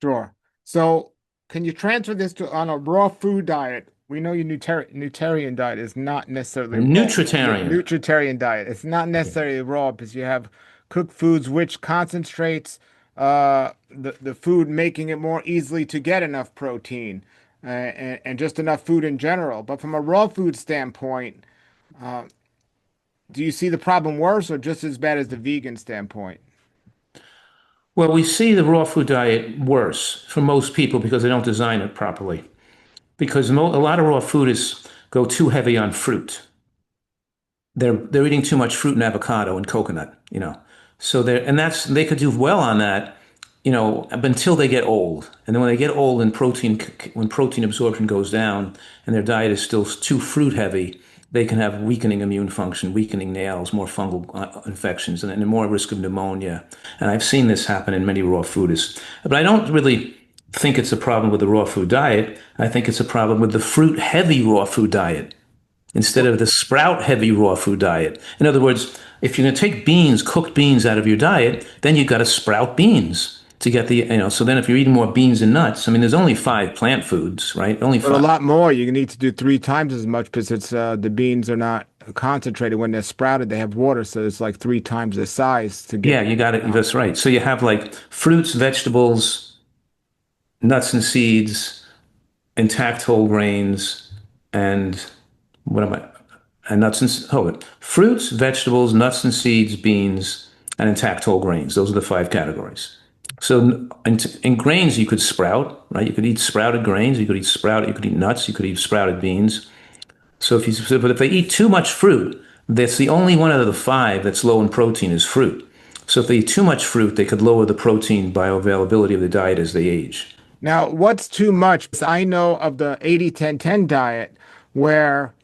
Sure. So can you transfer this to on a raw food diet? We know your nutarian diet is not necessarily raw. Nutritarian. Nutritarian diet. It's not Okay. necessarily raw because you have cooked foods which concentrates the food, making it more easily to get enough protein and just enough food in general. But from a raw food standpoint, uh, do you see the problem worse or just as bad as the vegan standpoint? Well, we see the raw food diet worse for most people because they don't design it properly. Because a lot of raw food is go too heavy on fruit. They're eating too much fruit and avocado and coconut. So they could do well on that, up until they get old. And then when they get old and when protein absorption goes down and their diet is still too fruit heavy, they can have weakening immune function, weakening nails, more fungal infections, and more risk of pneumonia. And I've seen this happen in many raw foodists. But I don't really think it's a problem with the raw food diet. I think it's a problem with the fruit heavy raw food diet instead of the sprout heavy raw food diet. In other words, if you're going to take beans, cooked beans out of your diet, then you've got to sprout beans to get so then if you're eating more beans and nuts, I mean, there's only five plant foods, right? Only But a five. lot more. You need to do three times as much because it's the beans are not concentrated when they're sprouted. They have water, so it's like three times the size to get Yeah, you got it. out. That's right. So you have like fruits, vegetables, nuts and seeds, intact whole grains, and what am I? And nuts and hold it. Fruits, vegetables, nuts and seeds, beans, and intact whole grains. Those are the five categories. So in grains, you could sprout, right? You could eat sprouted grains. You could eat nuts. You could eat sprouted beans. But if they eat too much fruit, that's the only one out of the five that's low in protein is fruit. So if they eat too much fruit, they could lower the protein bioavailability of the diet as they age. Now, what's too much? I know of the 80-10-10 diet where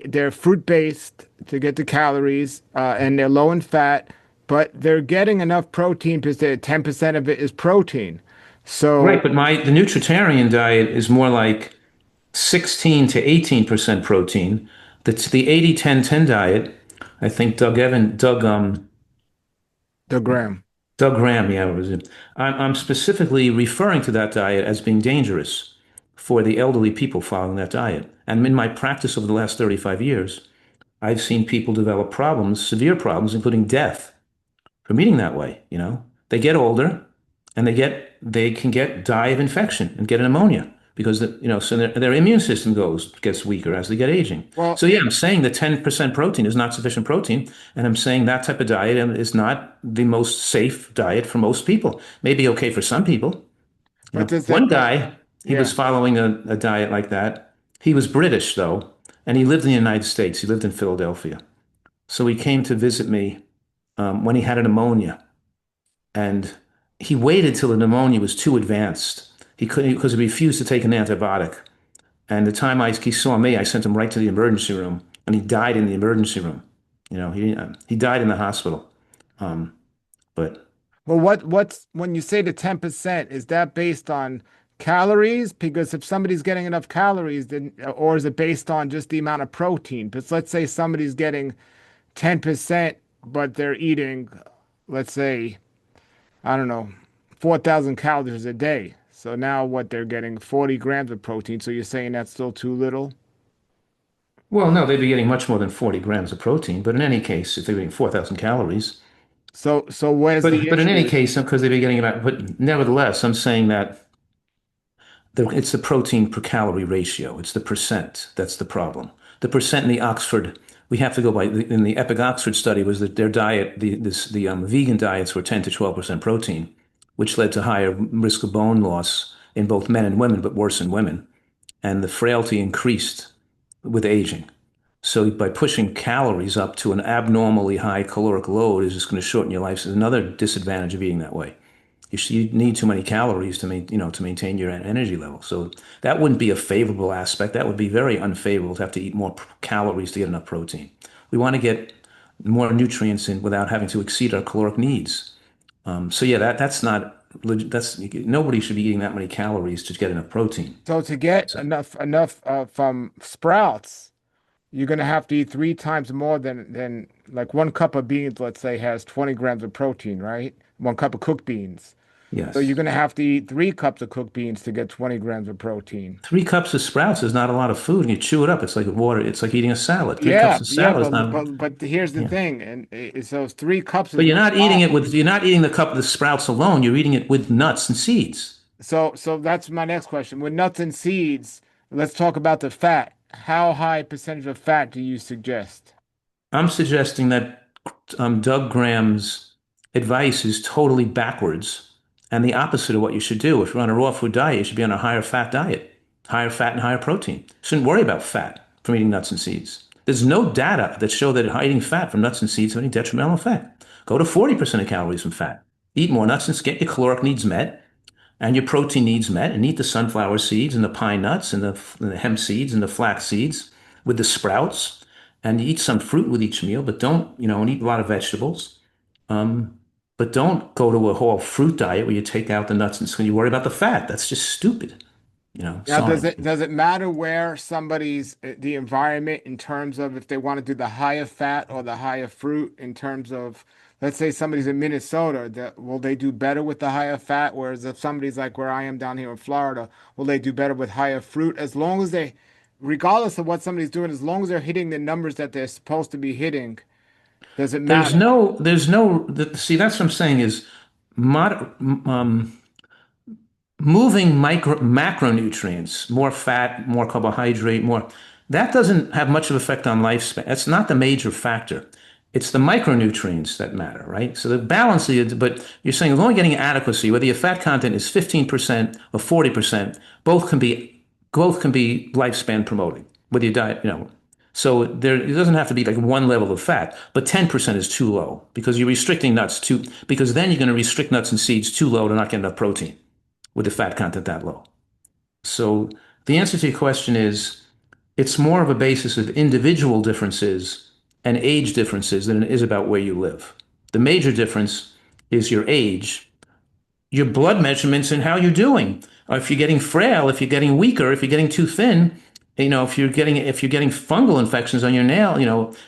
they're fruit based to get the calories and they're low in fat, but they're getting enough protein because 10% of it is protein. Right, So but the nutritarian diet is more like 16 to 18% protein. That's the 80-10-10 diet. I think the gram. Doug Graham, yeah, it was it. I'm specifically referring to that diet as being dangerous for the elderly people following that diet. And in my practice over the last 35 years, I've seen people develop problems, severe problems, including death from eating that way. They get older and they can die of infection and get an pneumonia because so their immune system gets weaker as they get aging. Well, So yeah, I'm saying that 10% protein is not sufficient protein, and I'm saying that type of diet is not the most safe diet for most people. Maybe okay for some people. but does One it, guy, he was yeah. following a diet like that. He was British though, and he lived in the United States. He lived in Philadelphia. So he came to visit me when he had a pneumonia, and he waited till the pneumonia was too advanced. He couldn't because he refused to take an antibiotic. And the time he saw me, I sent him right to the emergency room, and he died in the emergency room. He died in the hospital. Um, but Well, what's when you say the 10%, is that based on calories? Because if somebody's getting enough calories, then or is it based on just the amount of protein? Because let's say somebody's getting 10%, but they're eating, let's say, I don't know, 4,000 calories a day. So now what they're getting 40 grams of protein. So you're saying that's still too little? well, no, they'd be getting much more than 40 grams of protein. But in any case, if they're getting 4,000 calories, So where's the but in any issue? case, because they'd be getting about. But nevertheless, I'm saying that it's the protein per calorie ratio. It's the percent that's the problem. The percent in the Oxford, we have to go by, in the Epic Oxford study was that their diet, the vegan diets were 10 to 12% protein, which led to higher risk of bone loss in both men and women, but worse in women. And the frailty increased with aging. So by pushing calories up to an abnormally high caloric load is just going to shorten your life. So there's another disadvantage of eating that way. You need too many calories to maintain your energy level. So that wouldn't be a favorable aspect. That would be very unfavorable to have to eat more calories to get enough protein. We want to get more nutrients in without having to exceed our caloric needs. So yeah, that's not that's nobody should be eating that many calories to get enough protein. So to get So, enough from sprouts, you're gonna have to eat three times more than like one cup of beans, let's say, has 20 grams of protein, right? One cup of cooked beans. So you're Yes. going to have to eat 3 cups of cooked beans to get 20 grams of protein. 3 cups of sprouts is not a lot of food, and you chew it up. It's like water. It's like eating a salad. Three Yeah, cups of yeah, salad is not. but here's the Yeah. thing, and so it's 3 cups But is not a lot. you're not eating the sprouts alone. You're eating it with nuts and seeds. So that's my next question. With nuts and seeds, let's talk about the fat. How high percentage of fat do you suggest? I'm suggesting that Doug Graham's advice is totally backwards and the opposite of what you should do. If you're on a raw food diet, you should be on a higher fat diet, higher fat and higher protein. Shouldn't worry about fat from eating nuts and seeds. There's no data that show that eating fat from nuts and seeds has any detrimental effect. Go to 40% of calories from fat. Eat more nuts and get your caloric needs met and your protein needs met, and eat the sunflower seeds and the pine nuts and the hemp seeds and the flax seeds with the sprouts, and eat some fruit with each meal, but don't, and eat a lot of vegetables. Um, but don't go to a whole fruit diet where you take out the nuts and you worry about the fat. That's just stupid. Now, Sorry. does it matter where somebody's the environment in terms of if they want to do the higher fat or the higher fruit in terms of, let's say somebody's in Minnesota, that will they do better with the higher fat? Whereas if somebody's like where I am down here in Florida, will they do better with higher fruit? As long as they, regardless of what somebody's doing, as long as they're hitting the numbers that they're supposed to be hitting, does it matter? See, that's what I'm saying is mod, um, moving macronutrients, more fat, more carbohydrate, that doesn't have much of effect on lifespan. That's not the major factor. It's the micronutrients that matter, right? So the balance is, but you're saying as long as getting adequacy, whether your fat content is 15% or 40%, both can be lifespan promoting with your diet. So it doesn't have to be like one level of fat, but 10% is too low because you're restricting because then you're going to restrict nuts and seeds too low to not get enough protein with the fat content that low. So the answer to your question is it's more of a basis of individual differences and age differences than it is about where you live. The major difference is your age, your blood measurements, and how you're doing. If you're getting frail, if you're getting weaker, if you're getting too thin, if you're getting fungal infections on your nail,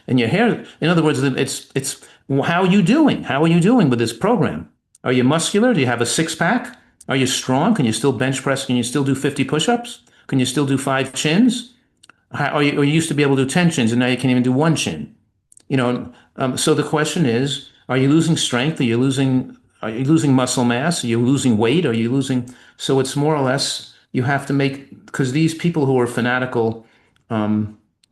and your hair. In other words, it's how are you doing? How are you doing with this program? Are you muscular? Do you have a six pack? Are you strong? Can you still bench press? Can you still do 50 push-ups? Can you still do 5 chins? Or you used to be able to do 10 chins and now you can't even do 1 chin. So the question is, are you losing strength? Are you losing muscle mass? Are you losing weight? Are you losing? So it's more or less you have to make, because these people who are fanatical,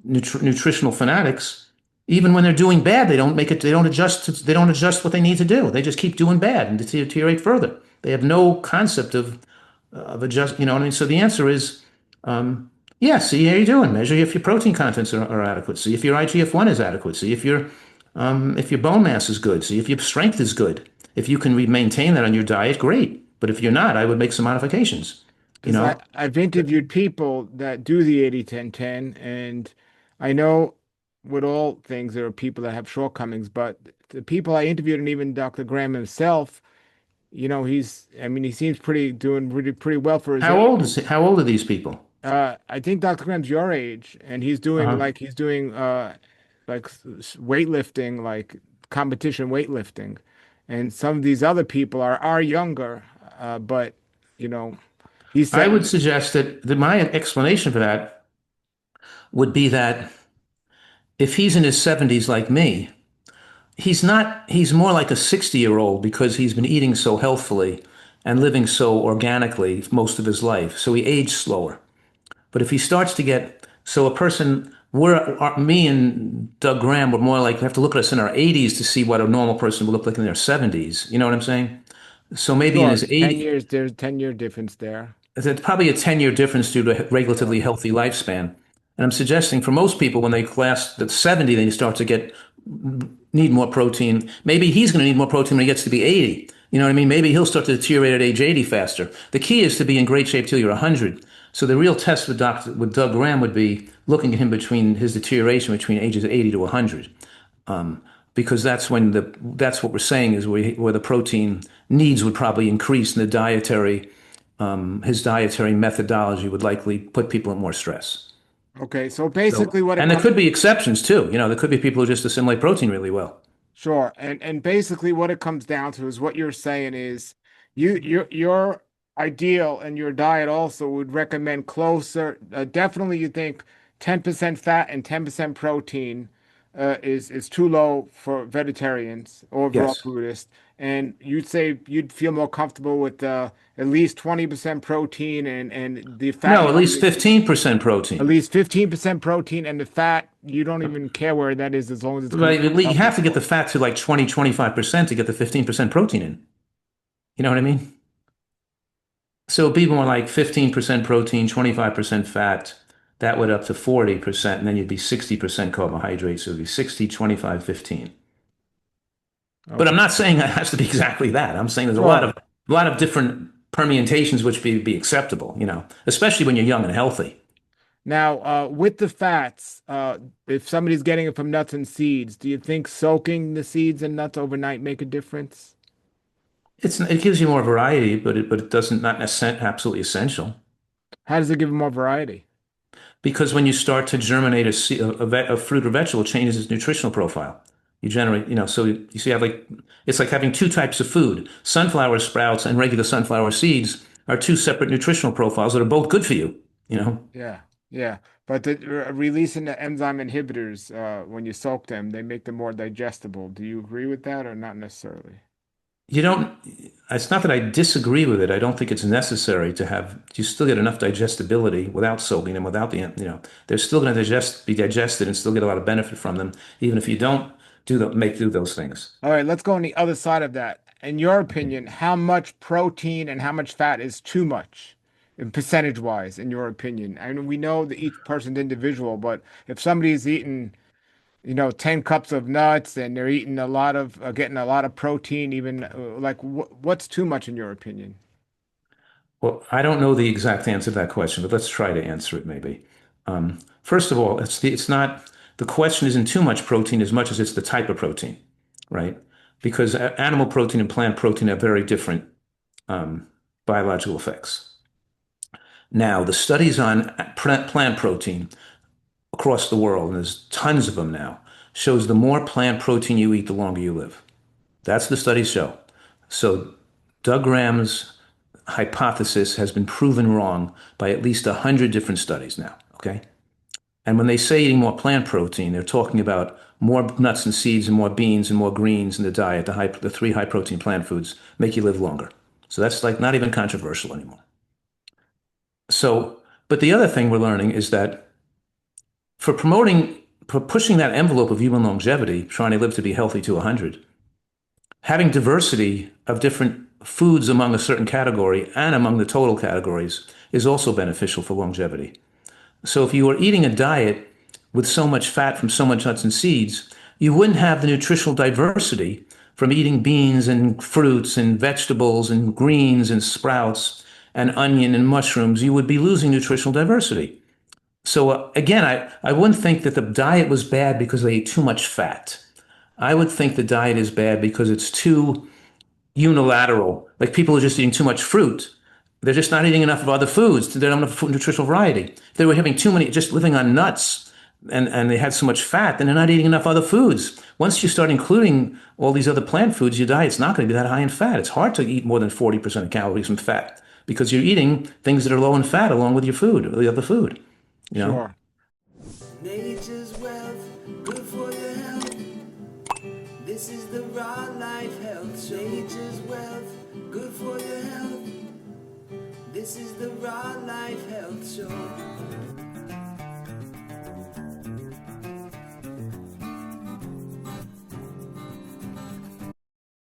nutritional fanatics, even when they're doing bad, they don't make it. They don't adjust what they need to do. They just keep doing bad and deteriorate further. They have no concept of adjust. You know what I mean? So the answer is, yeah. See how you're doing. Measure if your protein contents are adequate. See if your IGF-1 is adequate. See if your bone mass is good. See if your strength is good. If you can maintain that on your diet, great. But if you're not, I would make some modifications. You Because know, I've interviewed people that do the 80-10-10, and I know with all things there are people that have shortcomings, but the people I interviewed and even Dr. Graham himself, I mean, he seems doing pretty well for his age. how old are these people? I think Dr. Graham's your age, and Uh-huh. he's doing like weightlifting, like competition weightlifting, and some of these other people are younger, but you know, he I said, would suggest that my explanation for that would be that if he's in his 70s like me, he's more like a 60-year-old because he's been eating so healthfully and living so organically most of his life. So he aged slower. But if he starts to get, so a person, me and Doug Graham were more like, we have to look at us in our 80s to see what a normal person would look like in their 70s. You know what I'm saying? So maybe in sure, his 10 80, years, there's 10-year difference there. it's probably a 10-year difference due to a Sure. relatively healthy lifespan. And I'm suggesting for most people, when they class the 70, they start to need more protein. Maybe he's going to need more protein when he gets to be 80. You know what I mean? Maybe he'll start to deteriorate at age 80 faster. The key is to be in great shape till you're 100. So the real test with Doug Graham would be looking at him between his deterioration between ages of 80 to 100. Because that's what we're saying is where the protein needs would probably increase, and his dietary methodology would likely put people at more stress. Okay, so So, basically what it and there comes could be exceptions too. There could be people who just assimilate protein really well. Sure. And basically what it comes down to is what you're saying is Your ideal and your diet also would recommend closer. Definitely, you think 10% fat and 10% protein is too low for vegetarians or raw Yes. foodists, and you'd say you'd feel more comfortable with at least 20% protein and the fat No, you at don't least even, 15% at protein. least 15% protein, and the fat you don't even care where that is as long as it's coming Right? from a You healthy have to get the source. fat to like 20, 25% to get the 15% protein in. You know what I mean? So it'd be more like 15% protein, 25% fat. That would up to 40%, and then you'd be 60% carbohydrates. So it'd be 60, 25, 15. But I'm Okay, not saying it has to be exactly that. I'm saying there's sure. a lot of different permutations which be acceptable, you know, especially when you're young and healthy. Now, with the fats, if somebody's getting it from nuts and seeds, do you think soaking the seeds and nuts overnight make a difference? It gives you more variety, but it doesn't not necessarily absolutely essential. How does it give more variety? Because when you start to germinate a fruit or vegetable, it changes its nutritional profile. You generate, you know, so you see, it's like having two types of food. Sunflower sprouts and regular sunflower seeds are two separate nutritional profiles that are both good for you, you know. Yeah, yeah. But releasing the enzyme inhibitors, when you soak them, they make them more digestible. Do you agree with that or not necessarily? You don't, it's not that I disagree with it. I don't think it's necessary to have, you still get enough digestibility without soaking them, without the, you know, they're still going to be digested and still get a lot of benefit from them, even if you don't do those things. All right, let's go on the other side of that. In your opinion, how much protein and how much fat is too much, in percentage wise, in your opinion? I mean, we know that each person's individual, but if somebody's eating, 10 cups of nuts and they're eating a lot of, getting a lot of protein, even like what's too much in your opinion? Well, I don't know the exact answer to that question, but let's try to answer it maybe. First of all, it's not, the question isn't too much protein as much as it's the type of protein, right? Because animal protein and plant protein have very different um, biological effects. Now, the studies on plant protein across the world, and there's tons of them now, shows the more plant protein you eat, the longer you live. That's the studies show. So Doug Graham's hypothesis has been proven wrong by at least 100 different studies now. Okay. And when they say eating more plant protein, they're talking about more nuts and seeds and more beans and more greens in the diet. The three high protein plant foods make you live longer. So that's like not even controversial anymore. So, but the other thing we're learning is that for pushing that envelope of human longevity, trying to live to be healthy to 100, having diversity of different foods among a certain category and among the total categories is also beneficial for longevity. So if you were eating a diet with so much fat from so much nuts and seeds, you wouldn't have the nutritional diversity from eating beans and fruits and vegetables and greens and sprouts and onion and mushrooms. You would be losing nutritional diversity. So again, I wouldn't think that the diet was bad because they ate too much fat. I would think the diet is bad because it's too unilateral. Like people are just eating too much fruit. They're just not eating enough of other foods. They don't have enough nutritional variety. If they were having too many, just living on nuts, and they had so much fat, then they're not eating enough other foods. Once you start including all these other plant foods, your diet's not going to be that high in fat. It's hard to eat more than 40% of calories from fat because you're eating things that are low in fat along with your food, or the other food, you know? Sure. Nature's wealth, good for your health. This is the raw life health. Nature's wealth, good for your health. This is the raw life health.